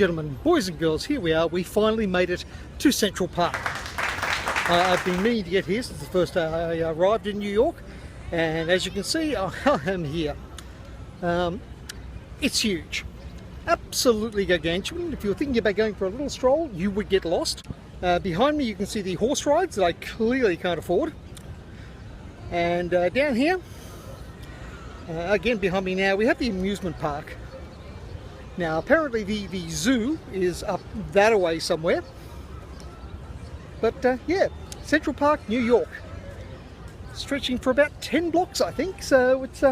gentlemen, boys and girls, here we are. We finally made it to Central Park. I've been meaning to get here since the first day I arrived in New York, and as you can see, I am here. It's huge, absolutely gargantuan. If you're thinking about going for a little stroll, you would get lost. Behind me you can see the horse rides that I clearly can't afford. And down here, again behind me now, we have the amusement park. Now apparently the zoo is up that away somewhere. But yeah, Central Park, New York. Stretching for about 10 blocks I think, so it's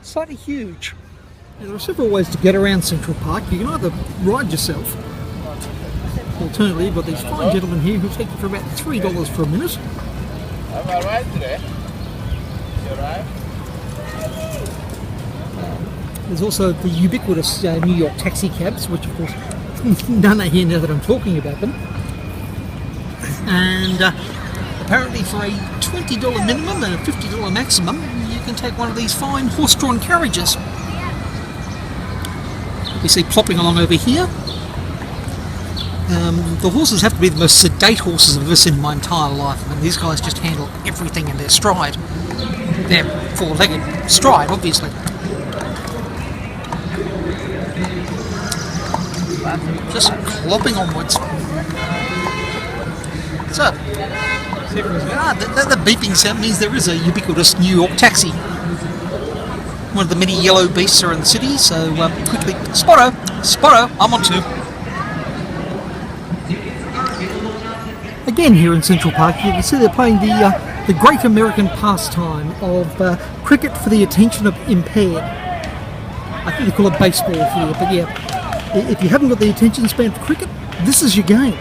slightly huge. Now, there are several ways to get around Central Park. You can either ride yourself. Alternatively, you've got these fine gentlemen here who take you for about $3 for a minute. I'm alright today. You alright? There's also the ubiquitous New York taxi cabs, which of course none are here now that I'm talking about them. And apparently for a $20 minimum and a $50 maximum, you can take one of these fine horse-drawn carriages. We see plopping along over here. The horses have to be the most sedate horses I've ever seen in my entire life. I mean, these guys just handle everything in their stride. Their four-legged stride, obviously. Just clopping onwards. So, the beeping sound means there is a ubiquitous New York taxi. One of the many yellow beasts are in the city, so quickly, Spotto, I'm on two. Again here in Central Park, you can see they're playing the great American pastime of cricket for the attention of impaired. I think they call it baseball here, but yeah, if you haven't got the attention span for cricket, this is your game.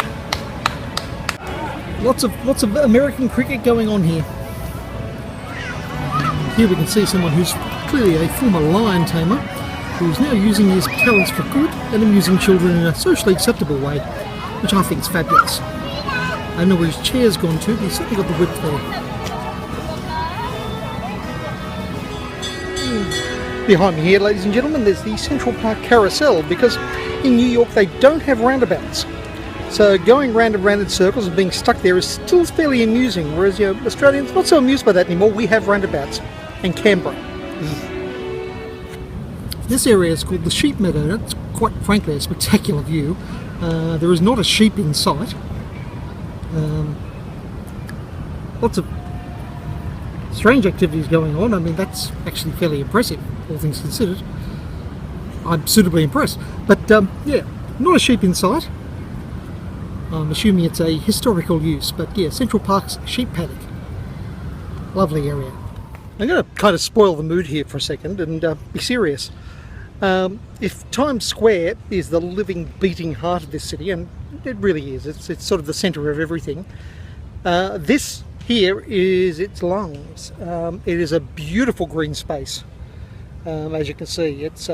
Lots of American cricket going on here. Here we can see someone who's clearly a former lion tamer, who's now using his talents for good and amusing children in a socially acceptable way, which I think is fabulous. I don't know where his chair's gone to, but he's certainly got the whip there. Behind me here, ladies and gentlemen, there's the Central Park Carousel, because in New York they don't have roundabouts. So going round and round in circles and being stuck there is still fairly amusing, whereas Australians not so amused by that anymore. We have roundabouts. And Canberra. This area is called the Sheep Meadow. It's quite frankly a spectacular view. There is not a sheep in sight. Lots of strange activities going on. I mean, that's actually fairly impressive, all things considered. I'm suitably impressed. But yeah, not a sheep in sight. I'm assuming it's a historical use, but yeah, Central Park's sheep paddock. Lovely area. I'm going to kind of spoil the mood here for a second and be serious. If Times Square is the living, beating heart of this city, and it really is, it's sort of the centre of everything, this here is its lungs. It is a beautiful green space, as you can see. It's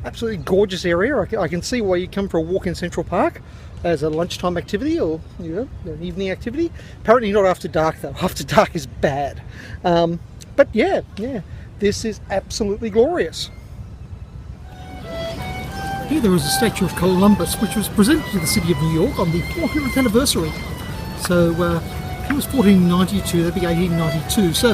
absolutely gorgeous area. I can see why you come for a walk in Central Park as a lunchtime activity or an evening activity. Apparently not after dark though. After dark is bad. But yeah, this is absolutely glorious. Here there is a statue of Columbus, which was presented to the city of New York on the 400th anniversary. So it was 1492, that'd be 1892. So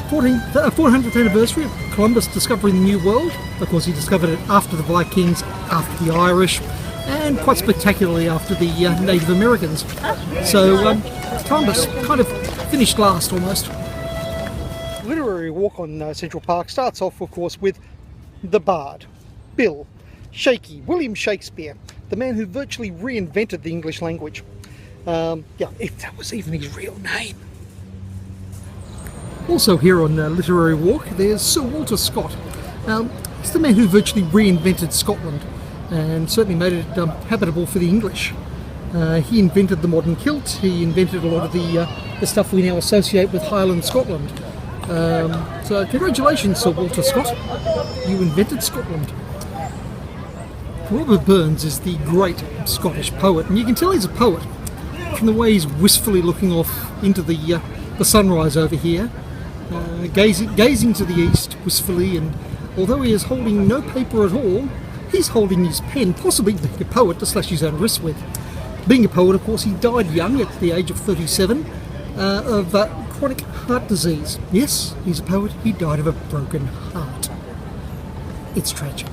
400th anniversary of Columbus discovering the New World. Of course, he discovered it after the Vikings, after the Irish, and quite spectacularly after the Native Americans. So Columbus kind of finished last almost. Literary walk on Central Park starts off, of course, with the Bard, Bill Shaky, William Shakespeare, the man who virtually reinvented the English language. Yeah, if that was even his real name. Also here on Literary Walk, there's Sir Walter Scott. He's the man who virtually reinvented Scotland and certainly made it habitable for the English. He invented the modern kilt. He invented a lot of the stuff we now associate with Highland Scotland. So congratulations, Sir Walter Scott. You invented Scotland. Robert Burns is the great Scottish poet, and you can tell he's a poet from the way he's wistfully looking off into the sunrise over here, gazing to the east wistfully, and although he is holding no paper at all, he's holding his pen, possibly being a poet, to slash his own wrist with. Being a poet, of course, he died young at the age of 37 of chronic heart disease. Yes, he's a poet. He died of a broken heart. It's tragic.